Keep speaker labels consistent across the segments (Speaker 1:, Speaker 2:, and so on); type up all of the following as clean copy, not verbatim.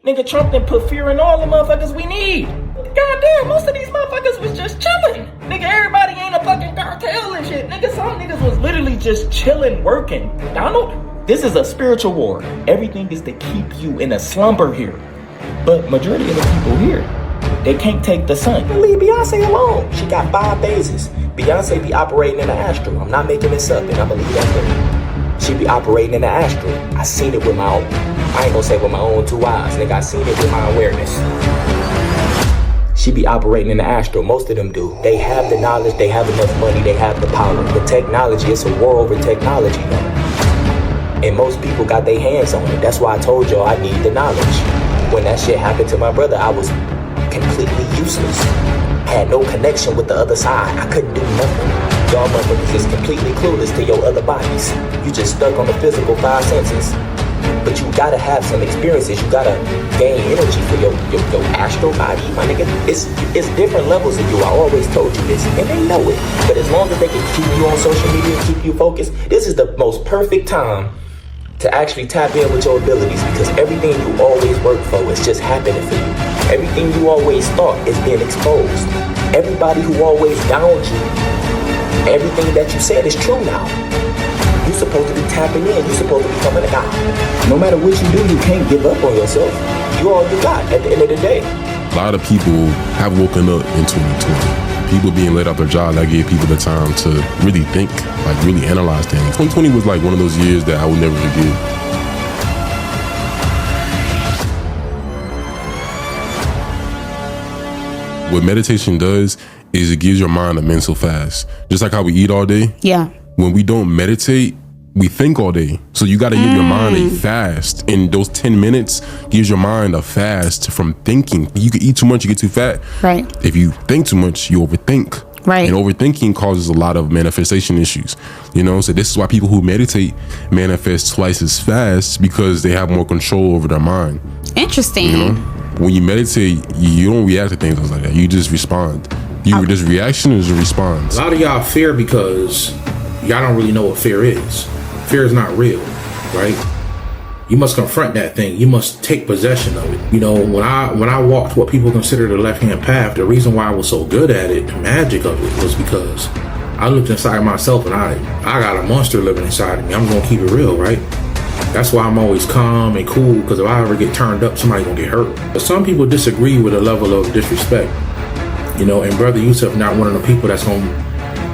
Speaker 1: Nigga, Trump done put fear in all the motherfuckers we need. Goddamn, most of these motherfuckers was just chilling. Nigga, everybody ain't a fucking cartel and shit. Nigga, some niggas was literally just chilling, working. Donald, this is a spiritual war. Everything is to keep you in a slumber here. But majority of the people here, they can't take the sun. Leave Beyonce alone. She got 5 phases. Beyonce be operating in the astral. I'm not making this up, and I believe that thing. She be operating in the astral. I seen it with my own. I ain't gonna say with my own 2 eyes, nigga. I seen it with my awareness. She be operating in the astral. Most of them do. They have the knowledge. They have enough money. They have the power. The technology. It's a war over technology now. And most people got their hands on it. That's why I told y'all I need the knowledge. When that shit happened to my brother, I was completely useless. Had no connection with the other side. I couldn't do nothing. Y'all motherfuckers just completely clueless to your other bodies. You just stuck on the physical 5 senses. But you gotta have some experiences. You gotta gain energy for your astral body, my nigga. It's different levels of you. I always told you this, and they know it. But as long as they can keep you on social media, keep you focused, this is the most perfect time to actually tap in with your abilities, because everything you always worked for is just happening for you. Everything you always thought is being exposed. Everybody who always downed you, everything that you said is true now. You're supposed to be tapping in. You're supposed to be becoming a god. No matter what you do, you can't give up on yourself. You all you got at the end of the day.
Speaker 2: A lot of people have woken up in 2020. People being let out their job, that gave people the time to really think, like really analyze things. 2020 was like one of those years that I will never forget. What meditation does is it gives your mind a mental fast. Just like how we eat all day.
Speaker 3: Yeah.
Speaker 2: When we don't meditate, we think all day. So you got to give your mind a fast. And those 10 minutes gives your mind a fast from thinking. You can eat too much, you get too fat.
Speaker 3: Right.
Speaker 2: If you think too much, you overthink.
Speaker 3: Right.
Speaker 2: And overthinking causes a lot of manifestation issues. You know, so this is why people who meditate manifest twice as fast, because they have more control over their mind.
Speaker 3: Interesting.
Speaker 2: You know, when you meditate, you don't react to things like that. You just respond. This reaction is a response.
Speaker 4: A lot of y'all fear because y'all don't really know what fear is. Fear is not real, right? You must confront that thing. You must take possession of it. You know, when I walked what people consider the left-hand path, the reason why I was so good at it, the magic of it, was because I looked inside myself and I got a monster living inside of me. I'm gonna keep it real, right? That's why I'm always calm and cool, because if I ever get turned up, somebody's gonna get hurt. But some people disagree with a level of disrespect. You know, and Brother Yosef not one of the people that's gonna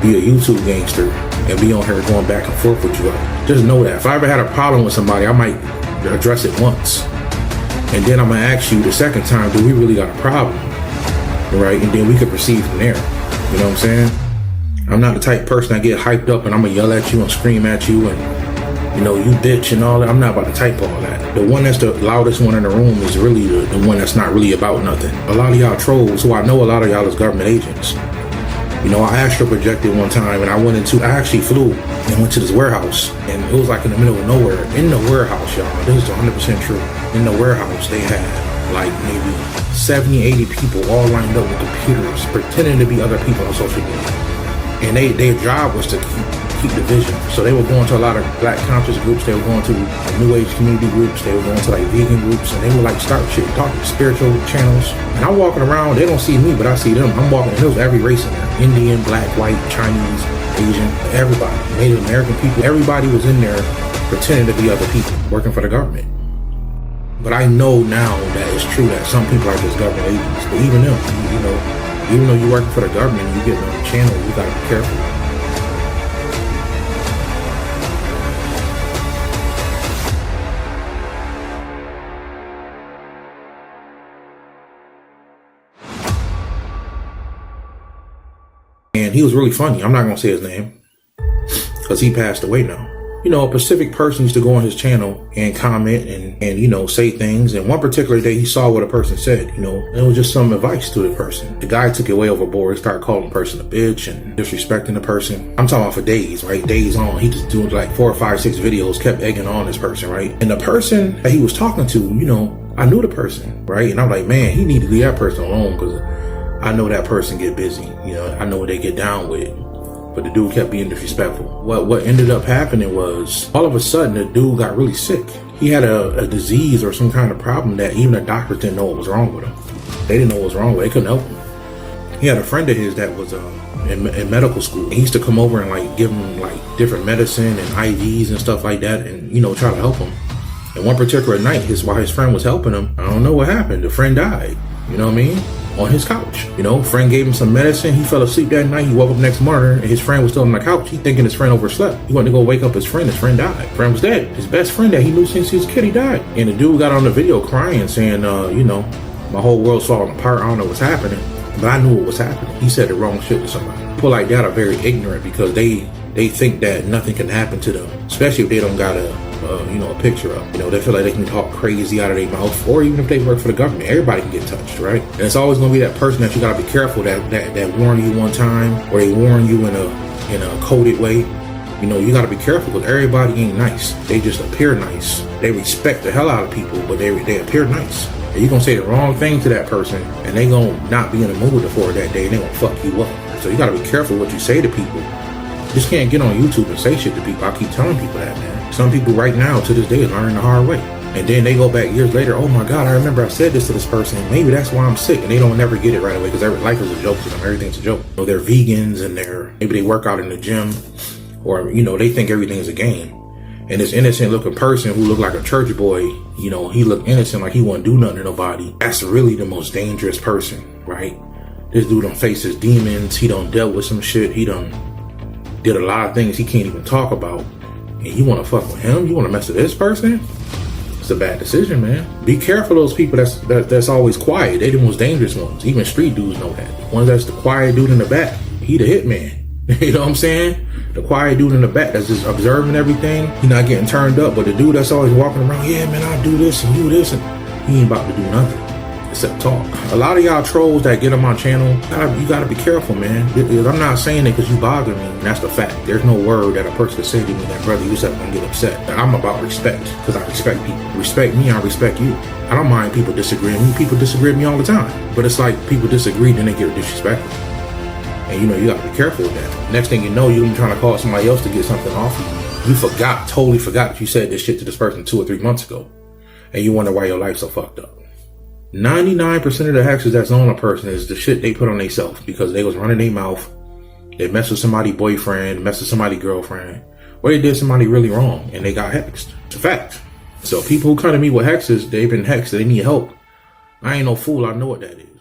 Speaker 4: be a YouTube gangster and be on here going back and forth with you. Just know that if I ever had a problem with somebody, I might address it once, and then I'm gonna ask you the second time, do we really got a problem, right? And then we could proceed from there. You know what I'm saying? I'm not the type of person that get hyped up and I'm gonna yell at you and scream at you and, you know, you bitch and all that. I'm not about to type all that. The one that's the loudest one in the room is really the one that's not really about nothing. A lot of y'all trolls, who I know a lot of y'all is government agents. You know, I astral projected one time and I actually flew and went to this warehouse, and it was like in the middle of nowhere. In the warehouse, y'all, this is 100% true. In the warehouse, they had like maybe 70, 80 people all lined up with computers, pretending to be other people on social media. And their job was to keep the vision. So they were going to a lot of black conscious groups. They were going to new age community groups. They were going to like vegan groups, and they would like start shit, talking spiritual channels. And I'm walking around, they don't see me, but I see them. I'm walking, and there was every race in there. Indian, black, white, Chinese, Asian, everybody. Native American people. Everybody was in there pretending to be other people, working for the government. But I know now that it's true that some people are just government agents. But even them, you know, even though you're working for the government and you get on the channel, you gotta be careful. And he was really funny. I'm not gonna say his name because he passed away now. You know, a Pacific person used to go on his channel and comment and you know, say things. And one particular day he saw what a person said, you know, and it was just some advice to the person. The guy took it way overboard. He started calling the person a bitch and disrespecting the person. I'm talking about for days, right? Days on. He just doing like 4 or 5, 6 videos, kept egging on this person, right? And the person that he was talking to, you know, I knew the person, right? And I'm like, man, he need to leave that person alone because I know that person get busy. You know, I know what they get down with. But the dude kept being disrespectful. What ended up happening was, all of a sudden, the dude got really sick. he had a disease or some kind of problem that even the doctors didn't know what was wrong with him. They didn't know what was wrong with him. They couldn't help him. He had a friend of his that was in medical school. He used to come over and like give him like different medicine and IVs and stuff like that, and you know, try to help him. And one particular night, while his friend was helping him, I don't know what happened. The friend died. You know what I mean? On his couch. You know, friend gave him some medicine. He fell asleep that night. He woke up next morning and his friend was still on the couch. He thinking his friend overslept. He went to go wake up his friend. His friend died. Friend was dead. His best friend that he knew since he was a kid, he died. And the dude got on the video crying, saying, you know, my whole world's falling apart. I don't know what's happening. But I knew what was happening. He said the wrong shit to somebody. People like that are very ignorant because they think that nothing can happen to them, especially if they don't got a picture up. You know, they feel like they can talk crazy out of their mouth, or even if they work for the government, everybody can get touched, right? And it's always going to be that person that you got to be careful that warned you one time, or they warn you in a coded way. You know, you got to be careful because everybody ain't nice. They just appear nice. They respect the hell out of people, but they appear nice. And you're going to say the wrong thing to that person, and they going to not be in the mood for it that day, and they going to fuck you up. So you got to be careful what you say to people. You just can't get on YouTube and say shit to people. I keep telling people that, man. Some people right now to this day are learning the hard way. And then they go back years later, oh my God, I remember I said this to this person. Maybe that's why I'm sick. And they don't never get it right away because life is a joke to them. Everything's a joke. You know, they're vegans and maybe they work out in the gym, or, you know, they think everything's a game. And this innocent looking person who looked like a church boy, you know, he looked innocent like he wouldn't do nothing to nobody. That's really the most dangerous person, right? This dude done faces demons. He done dealt with some shit. He done did a lot of things he can't even talk about. And you want to fuck with him? You want to mess with this person? It's a bad decision, man. Be careful of those people that's always quiet. They the most dangerous ones. Even street dudes know that. The one that's the quiet dude in the back, he the hitman. You know what I'm saying? The quiet dude in the back that's just observing everything. He not getting turned up, but the dude that's always walking around, yeah, man, I do this and you this, and he ain't about to do nothing except talk. A lot of y'all trolls that get on my channel, you gotta be careful, man. I'm not saying it because you bother me. That's the fact. There's no word that a person can say to me that, brother, Yosef gonna get upset. I'm about respect because I respect people. Respect me, I respect you. I don't mind people disagreeing with me. People disagree with me all the time. But it's like people disagree, then they get disrespectful. And you know, you gotta be careful with that. Next thing you know, you're trying to call somebody else to get something off of you. You totally forgot that you said this shit to this person 2 or 3 months ago. And you wonder why your life's so fucked up. 99% of the hexes that's on a person is the shit they put on themselves because they was running their mouth. They messed with somebody's boyfriend, messed with somebody's girlfriend, or they did somebody really wrong and they got hexed. It's a fact. So people who come to me with hexes, they've been hexed, they need help. I ain't no fool, I know what that is.